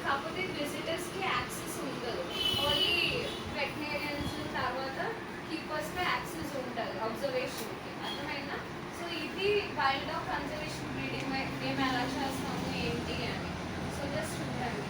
కాకపోతే విజిటర్స్కి యాక్సెస్ ఉండదు. ఓన్లీ వెటనరియన్స్ తర్వాత కీపర్స్కి యాక్సెస్ ఉంటుంది అబ్జర్వేషన్కి. అర్థమైందా? సో ఇది వైల్డ్ డాగ్ కన్జర్వేషన్ బ్రీడింగ్ మేము ఎలా చేస్తాము ఏంటి అని. సో జస్ట్ ఉండండి.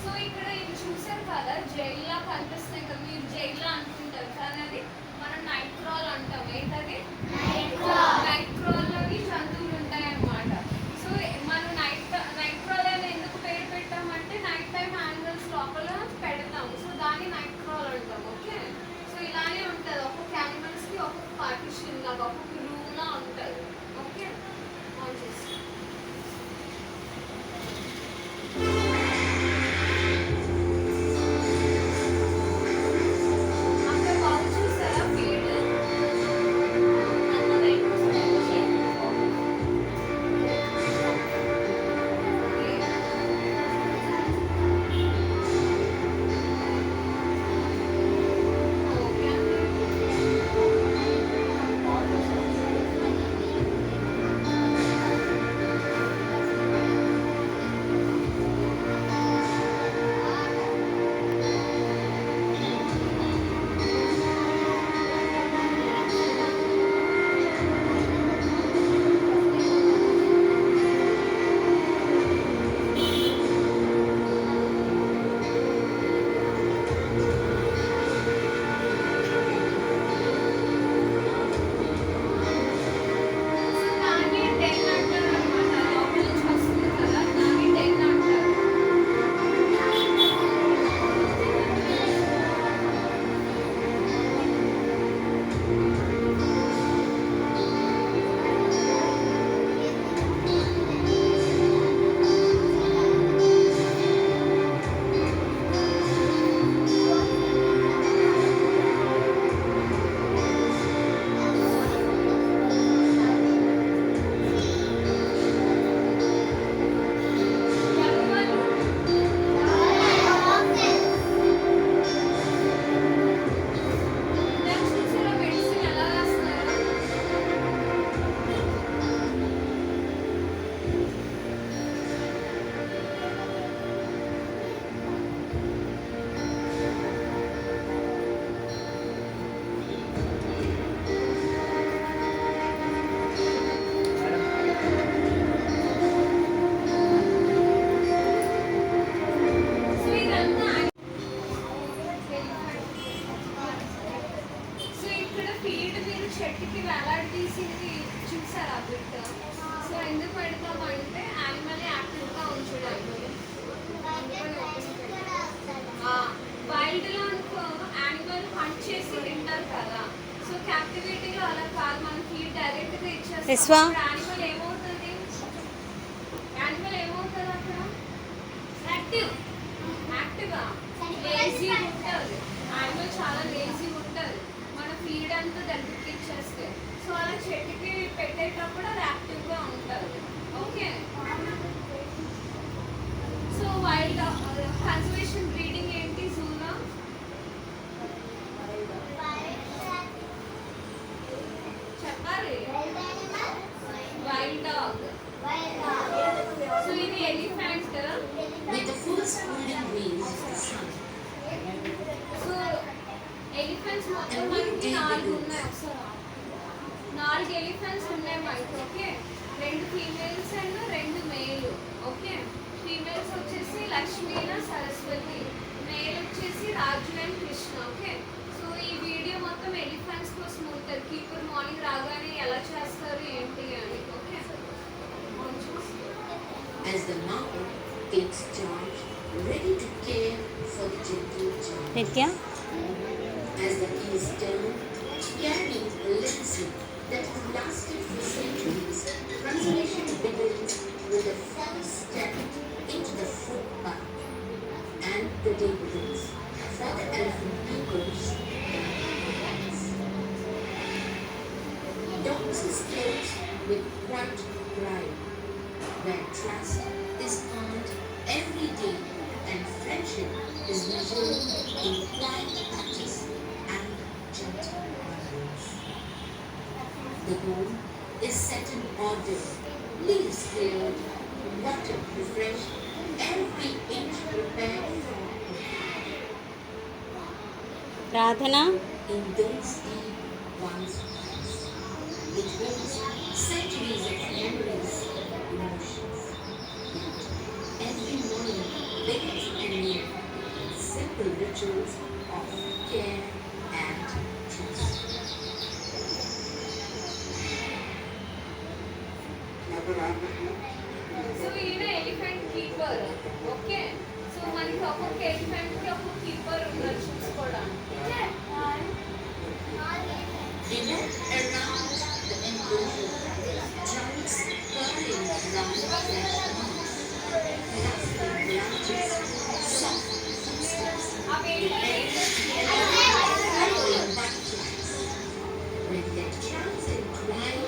సో ఇక్కడ ఇది చూసారు కదా, జైల్లో కనిపిస్తాయి కదా, మీరు జైల్లో అనుకుంటారు కానీ అది మనం నైట్ క్రాల్ అంటాం. ఏంటది? నైట్ క్రాల్ అని జంతువులు ఉంటాయి అన్నమాట. సో మనం నైట్ క్రాల్ అని ఎందుకు పేరు పెట్టామంటే నైట్ టైం యానిమల్స్ లోపల పెడతాం. సో దాన్ని నైట్ క్రాల్ అంటాం. ఓకే, సో ఇలానే ఉంటుంది. ఒక్కొక్క యానిమల్స్కి ఒక్కొక్క పార్టిషన్ లాగా ఒక్కొక్క రూమ్ లా ఉంటుంది. ఓకే, ఆన్ చేసి అక్కడ బాగు చూసారా ఫీడ్ అంత వెయిట్ ఓకే. సో దాన్ని డెన్ అంటారు అనమాట. లోపల నుంచి వస్తుంది కదా, దాన్ని డెన్ అంటారు. ఎవరు? దాన్ని చూసారా మెడిసిన్ ఎలా రాస్తున్నారు? సో ఇదంతా సో ఇక్కడ ఫీడ్ మీరు చెట్టుకి వేలాడదీసింది చూసారా బిట్? సో ఎందుకు పెడతామంటే యానిమల్ యాక్టివ్గా ఉంచడానికి. వైల్డ్లో అనుకో యానిమల్ హంట్ చేసి తింటారు కదా, సో క్యాప్టివిటీలో అలా కాదు, మనం ఫీడ్ డైరెక్ట్గా ఇచ్చేస్తాం. విశ్వా? యానిమల్ ఏమవుతుంది? యానిమల్ ఏమవుతుంది అక్కడ? యాక్టివ్గా లేజీ ఉంటుంది. యానిమల్ చాలా లేజీ ఉంటుంది. మన ఫీడ్ అంతా దగ్గరికి ఇచ్చేస్తే సో అలా చెట్టుకి పెట్టేటప్పుడు అది యాక్టివ్గా ఉంటుంది. Okay, so wild conservation breeding ఏంటి జూలో? చెప్పాలి. Wild dog. సో ఇది elephant. With the full spooling wings of the sun. So elephants మొత్తం మనకి 4 ఉన్నాయి. ఒకసారి 4 ఎలిఫెంట్స్ ఉన్నాయి మనకి. Okay, 2 females and 2 male. Okay, females వచ్చేసి లక్ష్మీన సరస్వతి, మేల్ వచ్చేసి రాజు అండ్ కృష్ణ. ఓకే, సో ఈ వీడియో మొత్తం ఎలిఫెంట్స్ కోసం ఉంటుంది. కీపర్ మార్నింగ్ రాగానే ఎలా చేస్తారు ఏంటి అని. Okay, As the mother takes charge, ready to care for the gentle child. నిత్య As the key is turned, carrying a legacy that has lasted for centuries, conservation begins with the first step into the footpath. And the day begins for the elephant keepers, the his clothes with quiet pride, where trust is earned every day and friendship is measured in quiet touches and gentle words. The home is set in order, leaves cleared, water refreshed, every inch prepared for ప్రార్థన. in those deep one's eyes. It holds centuries of memories, emotions. Yet every morning begins anew simple rituals of care and trust. So ఈయన elephant keeper. Okay, so మనకి ఒక్కొక్క elephant కి ఒక్కొక్క keeper ఉన్నారు చూసుకోవడానికి. They walk around the enclosure, trunks curling around their arms, laughing branches, soft footsteps, అవేంటంటే following butterflies. When their trunks entwine,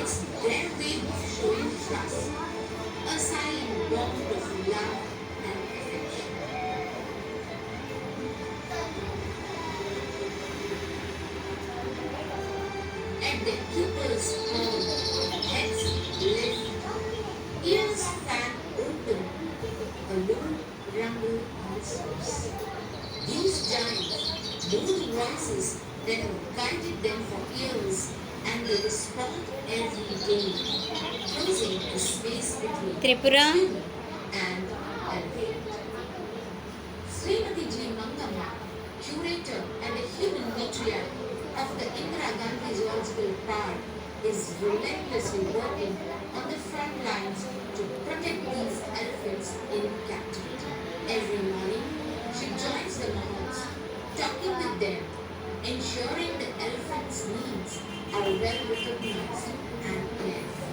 it's their way of showing trust, a silent bond of love and affection. At the keeper's horn, heads lift, ears fan open, a low rumble answers. These giants know the voices that have guided them for years, and they respond every day, closing the space between Tripura. human and elephant. Srimati G. Mangamma, curator and a human matriarch of the Indira Gandhi Zoological Park, is relentlessly working on the front lines to protect these elephants in captivity. Every morning, she joins the mammals, talking with them, ensuring the elephants' needs are well recognized and cared for.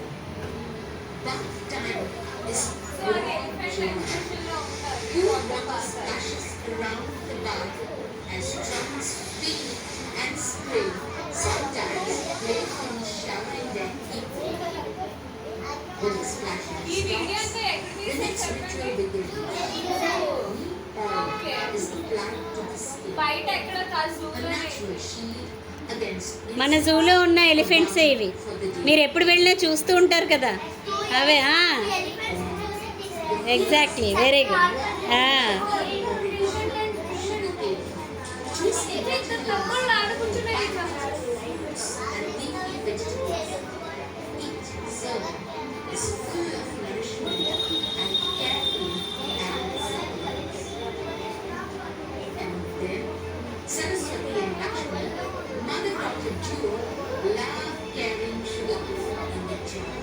Bath time is so అది elephant joy. Exhibition లో ఉంటారు. Cool water splashes around the bath as trunks spin and spray, sometimes playfully showering their people. When the splashing ఈ video stops, అంతా ఎక్కడ the next తీసారు ritual చెప్పండి. begins. Okay. Oil is applied to the skin, బయట ఎక్కడ a జూలోనే natural shield against మన insects, జూలో ఉన్న a ఎలిఫెంట్సే balm ఇవి. for the day. మీరు ఎప్పుడు వెళ్ళినా చూస్తూ ఉంటారు కదా అవే. Exactly, very good. తమ్ముళ్ళు ఆడుకుంటున్నారు ఇక్కడ. And leafy vegetables. Each serving is full of nourishment and carefully handled. And then Saraswati and Lakshmi, mother daughter duo, love carrying sugar in their trunk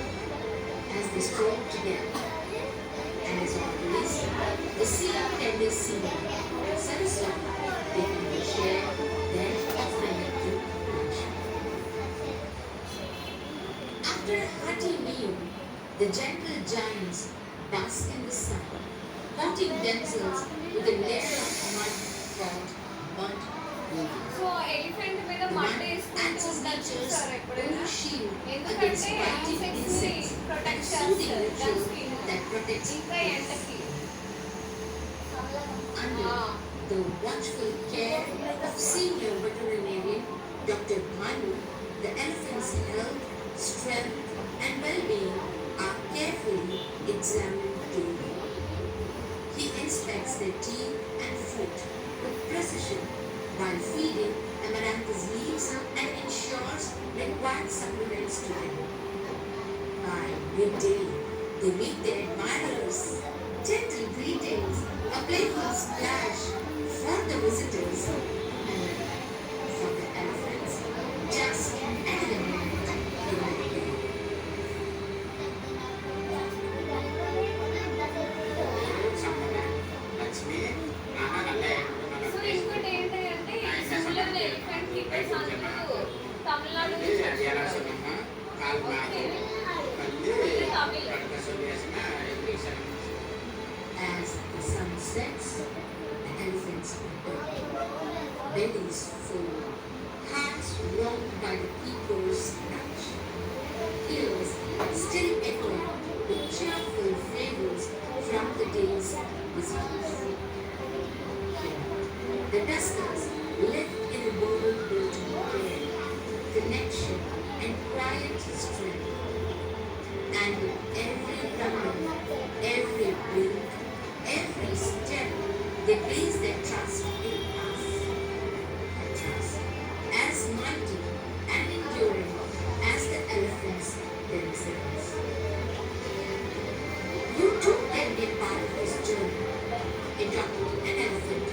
as they stroll together. And as always, the sea tender sea, Saraswati, they can share their offering it to Lakshmi. After a hearty meal, the gentle giants bask in the sun, coating themselves with a layer of mud called mud wool. So elephant మీద The మట్టి mud వేసుకుంటూ acts as ఉంటారు nature's చూసారు ఎప్పుడైనా? own shield ఎందుకంటే against biting insects ని insects and protect soothing చేస్తారు ritual దాని స్కిన్. that protects ఇంకా us. ఎండకి. Under the watchful care of senior veterinarian Dr. Bhanu, the elephant's health, strength, and well-being are carefully examined daily. He inspects their teeth and foot with precision while feeding amaranthus leaves and ensures required supplements to them. By midday, they meet their admirers, gentle greetings, a playful splash for the visitors, and for the elephants, just another moment in their day. So ఇంకోటి ఏంటి అంటే ఈ జూలో elephant keepers అందరూ తమిళనాడు నుంచి వచ్చారు. Okay. ఇది Tamil. As the sun sets, the elephants burn, bellies full, hearts warmed by the people's touch, still echoing with cheerful flavors from the day's visitors. The Tuskers live in a world built of care, connection, and quiet strength. And with every rumble, every blink, every step, they place their trust in us. A trust as mighty and enduring as the elephants themselves. You too can be a part of this journey. Adopt an elephant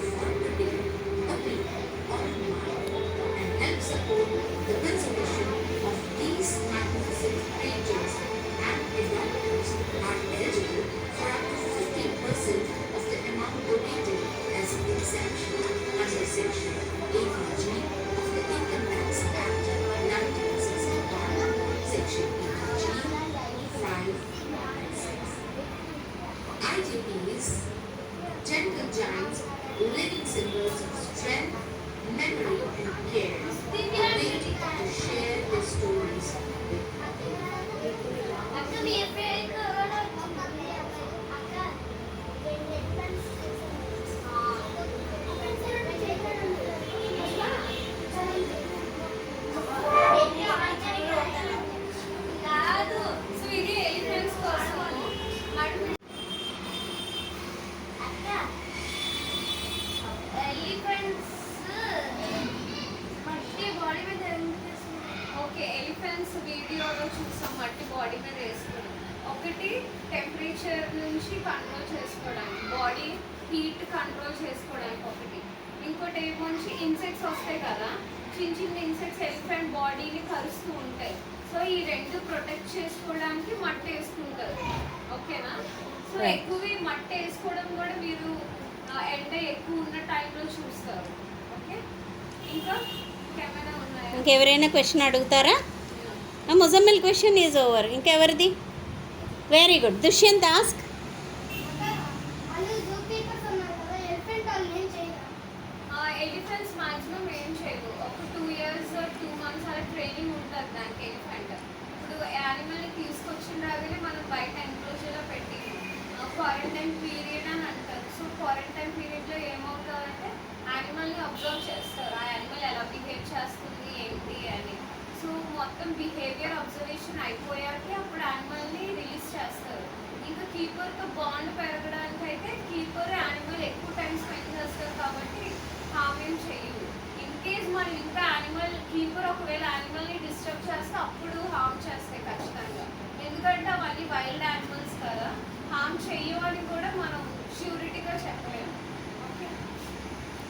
for a day, a week, or a month, and help support the conservation of these magnificent creatures. And adopters are eligible for up to 15% of the amount donated as exemption under Section 80G of the Income Tax Act 1961, Section 80G 5 and 6. IGPs, gentle giants, living symbols of strength, memory, and care, are waiting to share their stories with కాదు so ఇది elephants కోసము elephants మట్టి body మీద okay elephants వీడియోలో చూసాం మట్టి body మీద వేసుకున్నాం ఒకటి టెంపరేచర్ నుంచి కంట్రోల్ చేసుకోవడానికి బాడీ హీట్ కంట్రోల్ చేసుకోవడానికి ఒకటి ఇంకోటి ఏమొచ్చి ఇన్సెక్ట్స్ వస్తాయి కదా చిన్న చిన్న ఇన్సెక్ట్స్ ఎలిఫెంట్ బాడీని కలుస్తూ ఉంటాయి సో ఈ రెండు ప్రొటెక్ట్ చేసుకోవడానికి మట్టి వేసుకుంటారు ఓకేనా సో ఎక్కువ ఈ మట్టి వేసుకోవడం కూడా మీరు ఎండ ఎక్కువ ఉన్న టైంలో చూస్తారు ఓకే ఇంకా కెమెరా ఉన్నాయా ఇంకెవరైనా క్వశ్చన్ అడుగుతారా ముజమ్మిల్ క్వశ్చన్ ఈజ్ ఓవర్ ఇంకెవరిది very good Dushyant ask elephants maximum ఏం చేయదు ఒక 2 years 2 months అలా ట్రైనింగ్ ఉంటుంది దానికి ఎలిఫెంట్ ఇప్పుడు యానిమల్ని తీసుకొచ్చిన రాగానే మనం బయట ఎన్క్లోజర్లో పెట్టి క్వారంటైన్ పీరియడ్ అని అంటారు సో క్వారంటైన్ పీరియడ్లో ఏమవుతుందంటే యానిమల్ని అబ్జర్వ్ చేస్తారు ఆ యానిమల్ ఎలా బిహేవ్ చేస్తుంది ఏంటి అని సో మొత్తం బిహేవియర్ అబ్జర్వేషన్ అయిపోయాక అప్పుడు యానిమల్ని రిలీజ్ చేస్తారు ఇంకా కీపర్తో బాండ్ పెరగడానికి అయితే కీపర్ యానిమల్ ఎక్కువ టైం స్పెండ్ చేస్తారు కాబట్టి హామ్ ఏం చేయదు ఇన్ కేస్ మనం ఇంకా యానిమల్ కీపర్ ఒకవేళ యానిమల్ని డిస్టర్బ్ చేస్తే అప్పుడు హామ్ చేస్తాయి ఖచ్చితంగా ఎందుకంటే అవన్నీ వైల్డ్ యానిమల్స్ కదా హామ్ చెయ్యమని కూడా మనం ష్యూరిటీగా చెప్పలేము okay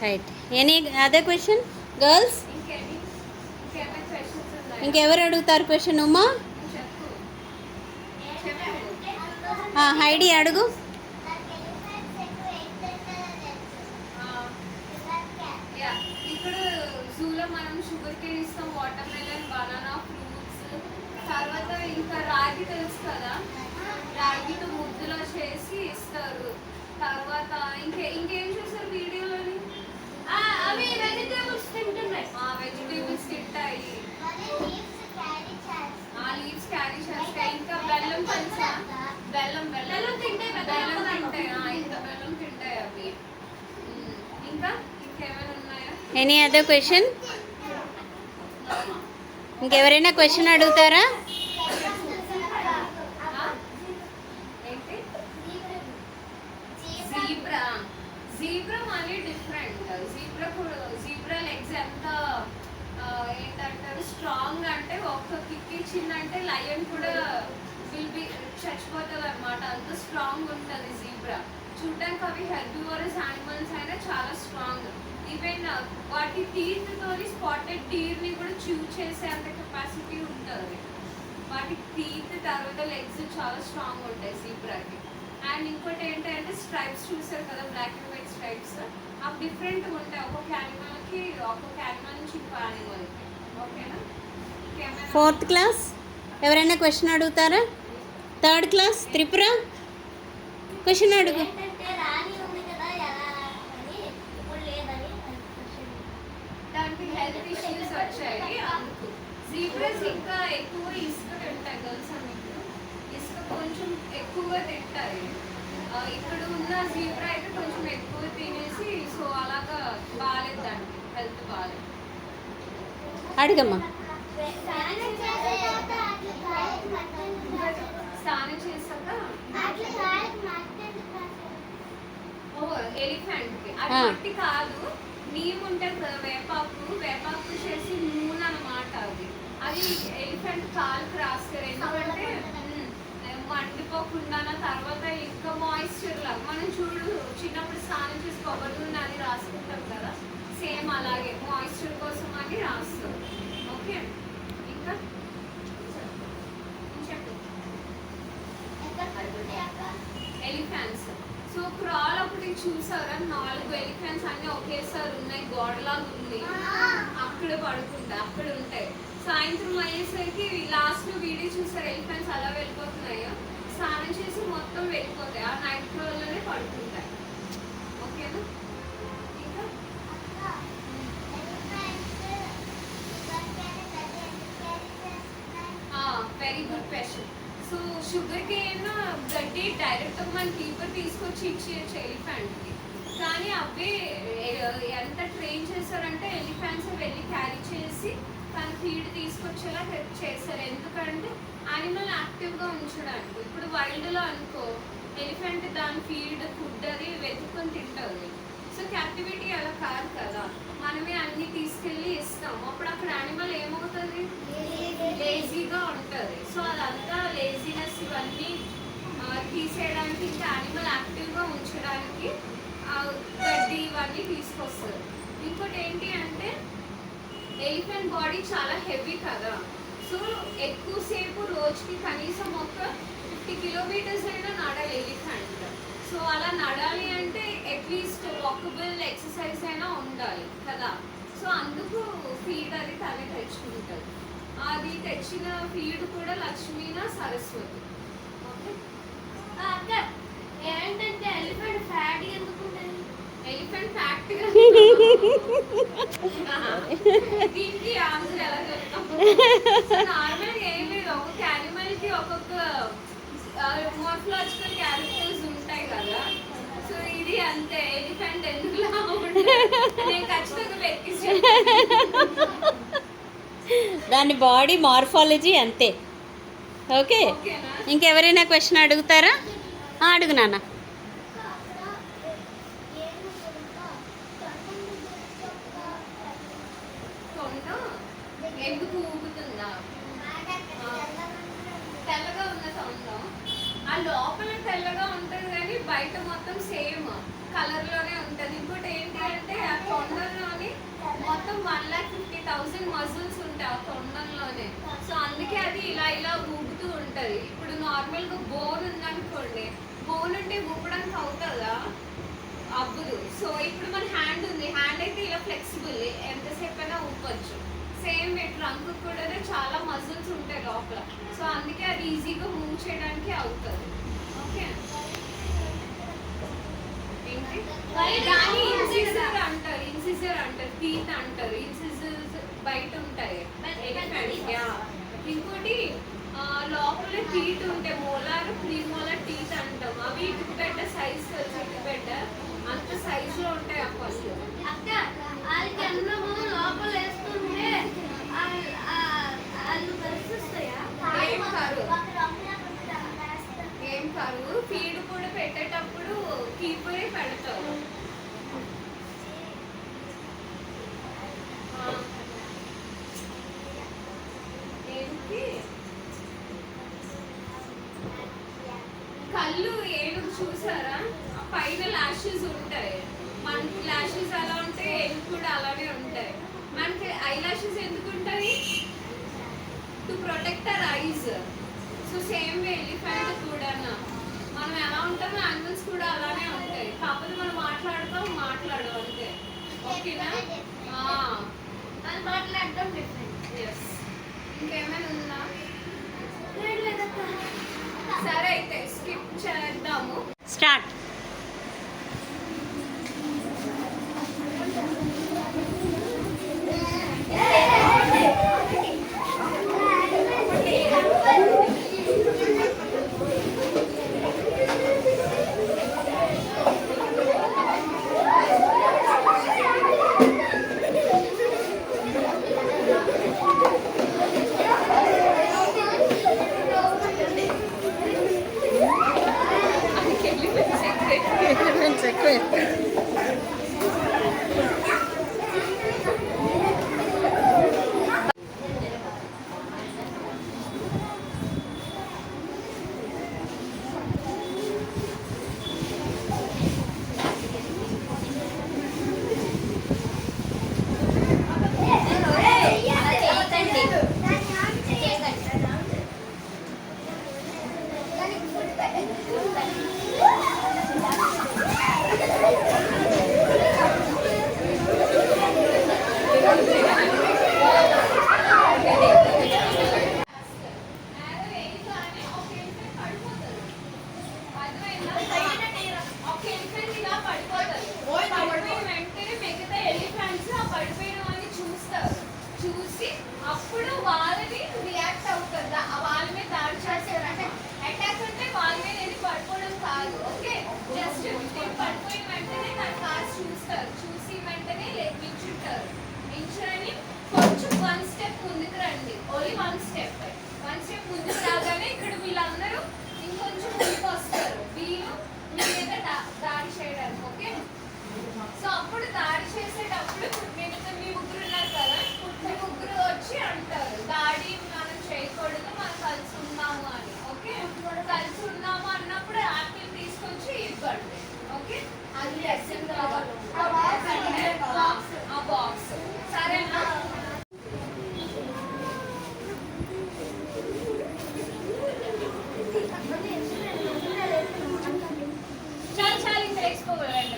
right any other question girls ఇంకేమైనా క్వశ్చన్స్ ఉన్నాయా ఇంకెవరు అడుగుతారు క్వశ్చన్ ఉమా చెప్పు చెప్పు హైడి అడుగు యా ఇక్కడ జూలో మనం షుగర్ కేన్ ఇస్తాం వాటర్ మెలన్ బనానా ఫ్రూట్స్ తర్వాత ఇంకా రాగి తెలుసు కదా రాగితో ముద్దలో చేసి ఇస్తారు తర్వాత ఇంకేం చూస్తారు వీడియోలోని అవి వెజిటేబుల్స్ తింటున్నాయి వెజిటేబుల్స్ తింటాయి లీవ్స్ క్యారీ చేస్తాయి ఇంకా బెల్లం తెలుసా బెల్లం తింటాయి ఇంకా బెల్లం తింటాయి అవి ఇంకా ఇంకేమైనా ఉన్నాయా ఎనీ అదర్ క్వశ్చన్ ఇంకెవరైనా క్వశ్చన్ అడుగుతారా ఏంటి జీబ్రా మళ్ళీ డిఫరెంట్ జీబ్రా లెగ్స్ ఎంత ఏంటంటారు స్ట్రాంగ్ అంటే ఒక్క కిక్ ఇచ్చిందంటే లయన్ కూడా విల్ బి చచ్చిపోతుంది అనమాట అంత స్ట్రాంగ్ ఉంటుంది జీబ్రా చూడడానికి అవి హెర్బివోరస్ యానిమల్స్ అయినా చాలా స్ట్రాంగ్ ఈవెన్ వాటి టీత్తోని స్పాటెడ్ డీర్ని కూడా చూవ్ చేసే అంత కెపాసిటీ ఉంటుంది వాటి టీత్ తర్వాత లెగ్స్ చాలా స్ట్రాంగ్ ఉంటాయి జీబ్రాకి అండ్ ఇంకోటి ఏంటంటే స్ట్రైప్స్ చూసారు కదా బ్లాక్ అండ్ వైట్ స్ట్రైప్స్ అవి డిఫరెంట్గా ఉంటాయి ఒక్కొక్క యానిమల్ నుంచి ఇంకో యానిమల్కి ఓకేనా ఫోర్త్ క్లాస్ ఎవరైనా క్వశ్చన్ అడుగుతారా థర్డ్ క్లాస్ త్రిపుర క్వశ్చన్ అడుగు దానికి హెల్త్ ఇష్యూస్ వచ్చాయి అందుకు జీబ్రాస్ ఇంకా ఎక్కువ ఇసుక తింటాయి తెలుసా మీకు కొంచెం ఎక్కువగా తింటాయి. ఇక్కడ ఉన్న జీబ్రా అయితే కొంచెం ఎక్కువ తినేసి సో అలాగా బాగాలేదు, దానికి హెల్త్ బాగాలేదు. అడుగమ్మా. స్నానం చేశాక ఎలిఫెంట్ కి అది మట్టి కాదు, నీమ్ ఉంటుంది కదా, వేపాకు చేసి నూనె అన్నమాట. అది ఎలిఫెంట్ కాలుకి రాస్తారు, ఎందుకంటే మండిపోకుండా తర్వాత ఇంకా మాయిశ్చర్ లాగా. మనం చూడు చిన్నప్పుడు స్నానం చేసి కొబ్బరి నూనె అని రాసుకుంటాం కదా, సేమ్ అలాగే మాయిశ్చర్ కోసం అని రాస్తారు. ఓకే, ఇంకా చెప్పు. ఎలిఫెంట్స్. సో క్రాల్ ఒకటి చూసారా, 4 ఎలిఫెంట్స్ అన్ని ఒకేసారి ఉన్నాయి, గోడలాగా ఉంది, అక్కడ పడుకుంటాయి, అక్కడ ఉంటాయి. సాయంత్రం అయ్యేసరికి లాస్ట్ వీడియో చూసారు, ఎలిఫెంట్స్ అలా వెళ్ళిపోతున్నాయో, స్నానం చేసి మొత్తం వెళ్ళిపోతాయి, ఆ నైట్ క్రాల్లోనే పడుకుంటాయి. ఓకేనా? ఇంకా very good question. So sugar cane గడ్డి డైరెక్ట్ మన కీపర్ తీసుకొచ్చి ఇచ్చేయచ్చు ఎలిఫెంట్కి, కానీ అవే ఎంత ట్రైన్ చేశారంటే ఎలిఫెంట్స్ వెళ్ళి క్యారీ చేసి తన ఫీడ్ తీసుకొచ్చేలా చేస్తారు, ఎందుకంటే యానిమల్ యాక్టివ్గా ఉంచడానికి. ఇప్పుడు వైల్డ్లో అనుకో ఎలిఫెంట్ దాని ఫీడ్ ఫుడ్ అది వెతుక్కొని తింటుంది. సో క్యాప్టివిటీ అలా కాదు కదా, మనమే అన్ని తీసుకెళ్ళి ఇస్తాం, అప్పుడు అక్కడ యానిమల్ ఏమవుతుంది, లేజీగా ఉంటుంది. సో అదంతా లేజీనెస్ ఇవన్నీ తీసేయడానికి, ఇంకా యానిమల్ యాక్టివ్గా ఉంచడానికి గడ్డి ఇవన్నీ తీసుకొస్తారు. ఇంకోటి ఏంటి అంటే ఎలిఫెంట్ బాడీ చాలా హెవీ కదా, సో ఎక్కువసేపు రోజుకి కనీసం ఒక 50 కిలోమీటర్స్ అయినా నడాలి ఎలిఫెంట్. సో అలా నడాలి అంటే అట్లీస్ట్ వాకబుల్ ఎక్సర్సైజ్ అయినా ఉండాలి కదా. సో అందుకు ఫీడ్ అది తనే తెచ్చుకుంటుంది. అది తెచ్చిన ఫీడ్ కూడా లక్ష్మీనా సరస్వతి. ఓకే అక్క, ఏంటంటే ఎలిఫెంట్ ఫ్యాట్ ఎందుకు ఉంటుంది? ఎలిఫెంట్ ఫ్యాట్ దీనికి ఆన్సర్ ఎలా చెప్తాం? నార్మల్గా ఏం లేదు, ఒక్కొక్క యానిమల్ కి ఒక్కొక్క మోర్ఫలాజికల్ క్యారెక్టర్స్ ఉంటాయి కదా. సో ఇది అంతే, ఎలిఫెంట్ ఎందుకులా ఉంటుంది నేను ఖచ్చితంగా లెక్కించాను. దాని బాడీ మార్ఫాలజీ అంతే. ఓకే, ఓకేనా? ఇంకెవరైనా క్వశ్చన్ అడుగుతారా? అడుగు నాన్న. కొండ ఎందుకు ఊగుతుందా? తెల్లగా ఉన్న సౌండ్ ఆ లోపల తెల్లగా ఉంటుంది కానీ బయట మొత్తం సేమ్ కలర్ లోనే ఉంటుంది. ఇంకోటి ఏంటి అంటే ఆ తొండంలోని మొత్తం 1,50,000 మజిల్స్ ఉంటాయి ఆ తొండంలోనే. సో అందుకే అది ఇలా ఇలా ఊగుతూ ఉంటది. ఇప్పుడు నార్మల్ గా బోన్ ఉందనుకోండి, బోన్ ఉంటే ఊపడానికి అవుతుందా? అవ్వదు. సో ఇప్పుడు మన హ్యాండ్ ఉంది, హ్యాండ్ అయితే ఇలా ఫ్లెక్సిబుల్, ఎంతసేపు అయినా ఊపొచ్చు. సేమ్ ట్రంక్ కూడా చాలా మజిల్స్ ఉంటాయి లోపల, సో అందుకే అది ఈజీగా మూవ్ చేయడానికి అవుతుంది. ఓకే, దాన్ని ఇన్సిజర్ అంటారు, టీత్ అంటారు. ఇన్సిజర్స్ బయట ఉంటాయి. ఇంకోటి లోపల టీత్ ఉంటాయి, మోలార్ ప్రీమోలార్ టీత్ అంటాం. అవి ఇటుకు పెట్ట సైజ్ ఇటుకు పెట్ట అంత సైజ్ లో ఉంటాయి ఆ పళ్ళు. అక్క వాళ్ళకి అన్నము లోపల వేస్తుంటే వాళ్ళు పరిస్థిస్తాయా? ఏం కాదు, ఫీడ్ కూడా పెట్టేటప్పుడు కీపరే పెడతారు. ఏంటి కళ్ళు ఏనుగు చూసారా, పైన లాషెస్ ఉంటాయి. మనకి లాషెస్ ఎలా ఉంటాయి, ఏనుగు కూడా అలానే ఉంటాయి. మనకి ఐ లాషెస్ ఎందుకు ఉంటాయి? To protect our eyes. So same way elephant కూడా మనం ఎలా ఉంటామో యానిమల్స్ కూడా అలానే ఉంటాయి, కాకపోతే మనం మాట్లాడడం అంతే. ఓకేనా? మాట్లాడడం డిఫరెంట్. ఎస్, ఇంకేమైనా ఉందా? సరే అయితే స్కిప్ చేద్దాము. స్టార్ట్. చూసి అప్పుడు వాళ్ళని రియాక్ట్ అవుతుంది, వాళ్ళ మీద దాడి చేస్తారు. అంటే అటాక్ అంటే వాళ్ళ మీద ఏది పడిపోవడం కాదు, ఓకే. జస్ట్ పడిపోయిన వెంటనే దాని కాస్ట్ చూస్తారు, చూసి వెంటనే నిల్చుంటారు. నిల్చుని కొంచెం 1 స్టెప్ ముందుకు రండి, ఓన్లీ 1 స్టెప్ ముందుకు రాగానే ఇక్కడ వీళ్ళందరూ ఇంకొంచెం ముందుకు వస్తారు, వీళ్ళు మీ మీద దాడి చేయడానికి, ఓకే. సో అప్పుడు దాడి చేసేటప్పుడు మిగతా మీ ముగ్గురు ఉన్నారు కదా, మీ ముగ్గురు వచ్చి అంటారు దాడి మనం చేయకూడదు, మనం కలిసి ఉన్నాము అని, ఓకే. కలిసి ఉన్నాము అన్నప్పుడు యాపిల్ తీసుకొచ్చి ఇవ్వండి, ఓకే. అది లెసన్ ఆ బాక్స్, సరేనా. చాలు ఇంకా వేసుకోవాలి.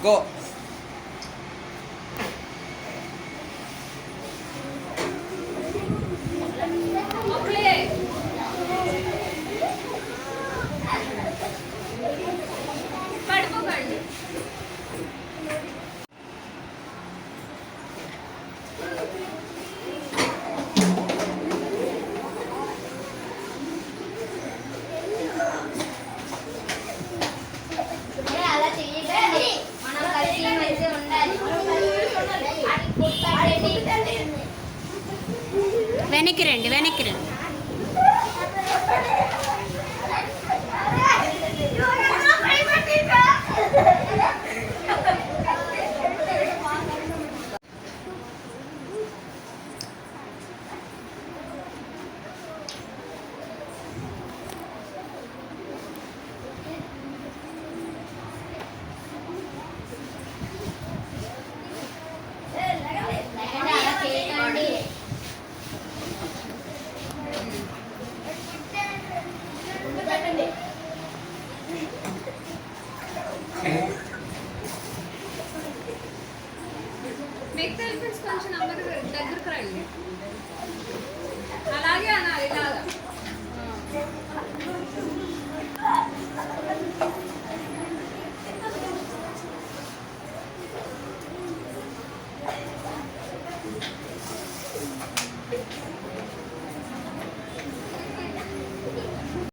Go. పడిపోకండి. అలా చెయ్యకండి, మనం కలిసి మెలిసి ఉండాలి. వెనక్కి రండి, వెనక్కి రండి. అలా చేయకండి. మీకు తెలిసి కొంచెం దగ్గరకు రండి, అలాగే అనాలి ఇలాగా.